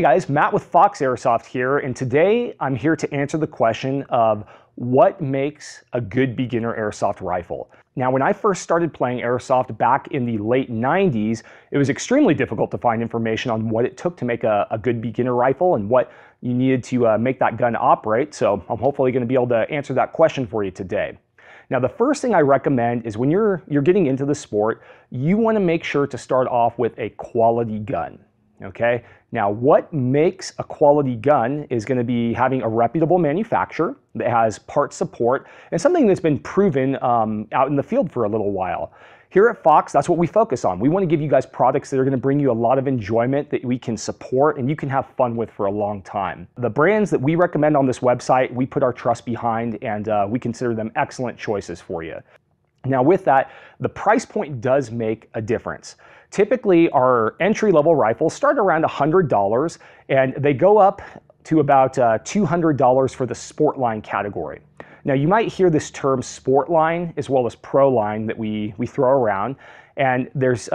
guys, Matt with Fox Airsoft here, and today I'm here to answer the question of what makes a good beginner airsoft rifle. Now, when I first started playing airsoft back in the late 90s, it was extremely difficult to find information on what it took to make a good beginner rifle and what you needed to make that gun operate, so I'm hopefully going to be able to answer that question for you today. Now, the first thing I recommend is when you're getting into the sport, you want to make sure to start off with a quality gun. Okay, now what makes a quality gun is going to be having a reputable manufacturer that has part support and something that's been proven out in the field for a little while. Here at Fox, that's what we focus on. We want to give you guys products that are going to bring you a lot of enjoyment that we can support and you can have fun with for a long time. The brands that we recommend on this website, we put our trust behind, and we consider them excellent choices for you. Now with that, the price point does make a difference. Typically, our entry-level rifles start around $100, and they go up to about $200 for the Sportline category. Now, you might hear this term Sportline as well as Proline that we throw around, and there's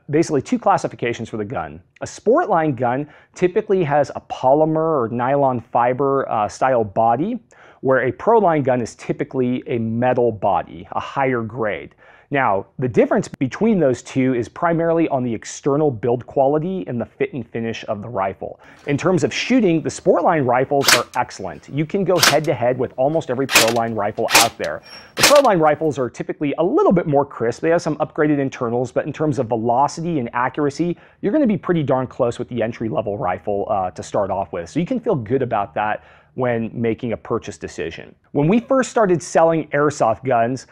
basically two classifications for the gun. A Sportline gun typically has a polymer or nylon fiber style body, where a Proline gun is typically a metal body, a higher grade. Now, the difference between those two is primarily on the external build quality and the fit and finish of the rifle. In terms of shooting, the Sportline rifles are excellent. You can go head-to-head with almost every Proline rifle out there. The Proline rifles are typically a little bit more crisp. They have some upgraded internals, but in terms of velocity and accuracy, you're going to be pretty darn close with the entry-level rifle to start off with. So you can feel good about that when making a purchase decision. When we first started selling airsoft guns,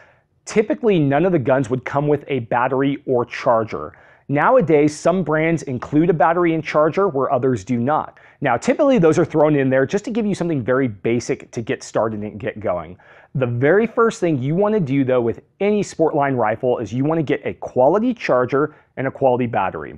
typically none of the guns would come with a battery or charger. Nowadays, some brands include a battery and charger where others do not. Now, typically those are thrown in there just to give you something very basic to get started and get going. The very first thing you want to do though with any Sportline rifle is you want to get a quality charger and a quality battery.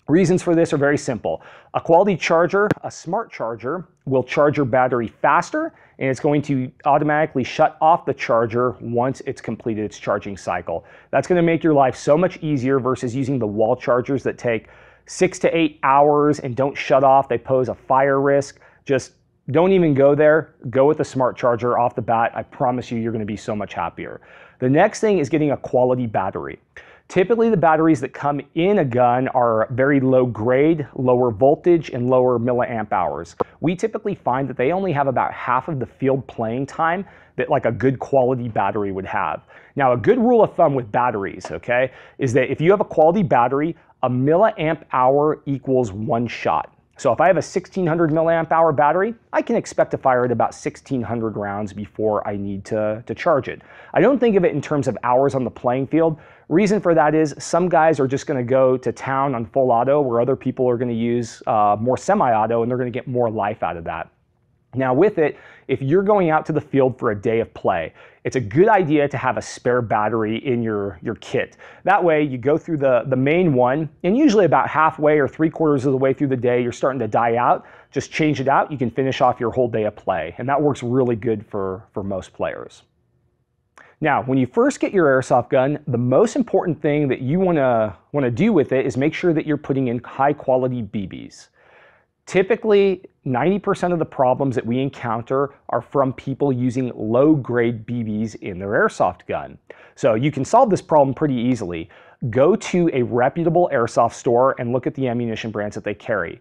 Reasons for this are very simple. A quality charger, a smart charger, will charge your battery faster, and it's going to automatically shut off the charger once it's completed its charging cycle. That's going to make your life so much easier versus using the wall chargers that take 6 to 8 hours and don't shut off. They pose a fire risk. Just don't even go there. Go with a smart charger off the bat. I promise you're going to be so much happier. The next thing is getting a quality battery. Typically, the batteries that come in a gun are very low grade, lower voltage, and lower milliamp hours. We typically find that they only have about half of the field playing time that like a good quality battery would have. Now, a good rule of thumb with batteries, okay, is that if you have a quality battery, a milliamp hour equals one shot. So if I have a 1600 milliamp hour battery, I can expect to fire it about 1600 rounds before I need to charge it. I don't think of it in terms of hours on the playing field. Reason for that is some guys are just going to go to town on full auto where other people are going to use more semi-auto, and they're going to get more life out of that. Now with it, if you're going out to the field for a day of play, it's a good idea to have a spare battery in your kit. That way you go through the main one, and usually about halfway or 3/4 of the way through the day, you're starting to die out. Just change it out. You can finish off your whole day of play, and that works really good for most players. Now, when you first get your airsoft gun, the most important thing that you want to do with it is make sure that you're putting in high quality BBs. Typically, 90% of the problems that we encounter are from people using low-grade BBs in their airsoft gun. So you can solve this problem pretty easily. Go to a reputable airsoft store and look at the ammunition brands that they carry.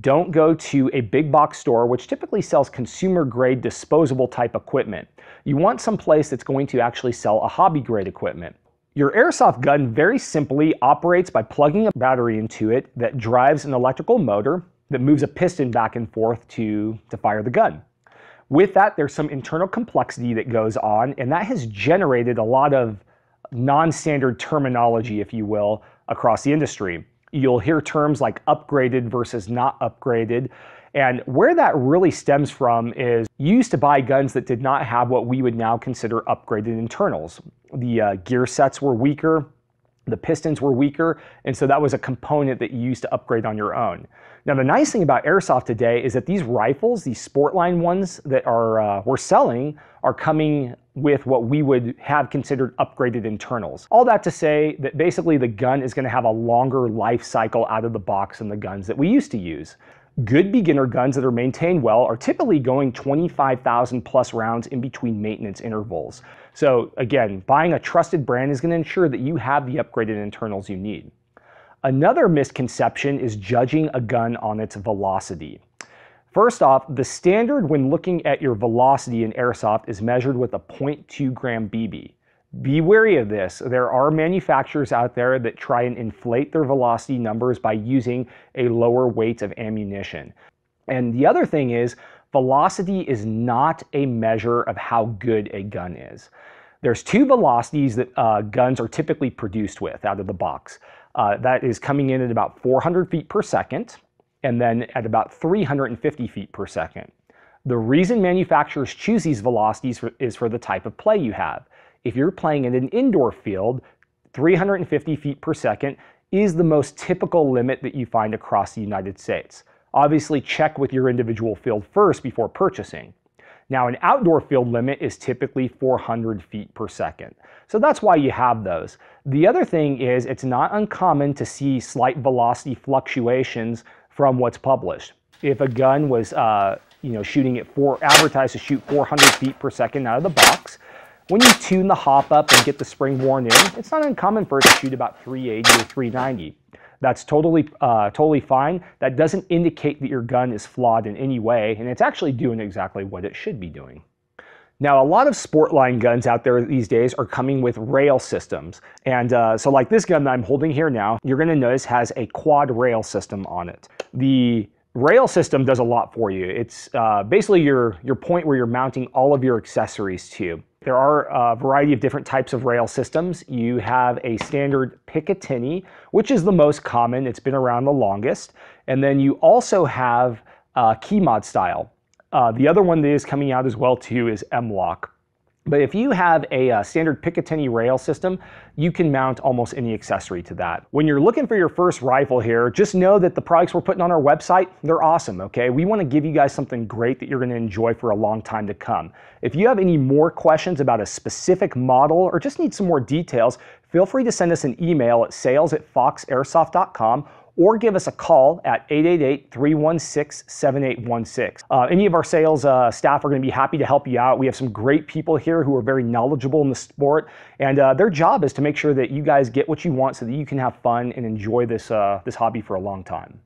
Don't go to a big box store, which typically sells consumer-grade disposable type equipment. You want some place that's going to actually sell a hobby-grade equipment. Your airsoft gun very simply operates by plugging a battery into it that drives an electrical motor that moves a piston back and forth to fire the gun. With that, there's some internal complexity that goes on, and that has generated a lot of non-standard terminology, if you will, across the industry. You'll hear terms like upgraded versus not upgraded, and where that really stems from is you used to buy guns that did not have what we would now consider upgraded internals. The gear sets were weaker, the pistons were weaker, and so that was a component that you used to upgrade on your own. Now, the nice thing about airsoft today is that these rifles, these Sportline ones that we're selling, are coming with what we would have considered upgraded internals. All that to say that basically the gun is going to have a longer life cycle out of the box than the guns that we used to use. Good beginner guns that are maintained well are typically going 25,000 plus rounds in between maintenance intervals. So again, buying a trusted brand is going to ensure that you have the upgraded internals you need. Another misconception is judging a gun on its velocity. First off, the standard when looking at your velocity in airsoft is measured with a 0.2 gram BB. Be wary of this. There are manufacturers out there that try and inflate their velocity numbers by using a lower weight of ammunition. And the other thing is, velocity is not a measure of how good a gun is. There's two velocities that guns are typically produced with out of the box. That is coming in at about 400 feet per second, and then at about 350 feet per second. The reason manufacturers choose these velocities is for the type of play you have. If you're playing in an indoor field, 350 feet per second is the most typical limit that you find across the United States. Obviously, check with your individual field first before purchasing. Now, an outdoor field limit is typically 400 feet per second. So that's why you have those. The other thing is it's not uncommon to see slight velocity fluctuations from what's published. If a gun was shooting at advertised to shoot 400 feet per second out of the box, when you tune the hop up and get the spring worn in, it's not uncommon for it to shoot about 380 or 390. That's totally fine. That doesn't indicate that your gun is flawed in any way, and it's actually doing exactly what it should be doing. Now, a lot of Sportline guns out there these days are coming with rail systems. And so like this gun that I'm holding here now, you're gonna notice has a quad rail system on it. The rail system does a lot for you. It's basically your point where you're mounting all of your accessories to. There are a variety of different types of rail systems. You have a standard Picatinny, which is the most common. It's been around the longest. And then you also have key mod style. The other one that is coming out as well too is M-Lock. But if you have a standard Picatinny rail system, you can mount almost any accessory to that. When you're looking for your first rifle here, just know that the products we're putting on our website, they're awesome, okay? We want to give you guys something great that you're going to enjoy for a long time to come. If you have any more questions about a specific model or just need some more details, feel free to send us an email at sales@foxairsoft.com or give us a call at 888-316-7816. Any of our sales staff are going to be happy to help you out. We have some great people here who are very knowledgeable in the sport, and their job is to make sure that you guys get what you want so that you can have fun and enjoy this hobby for a long time.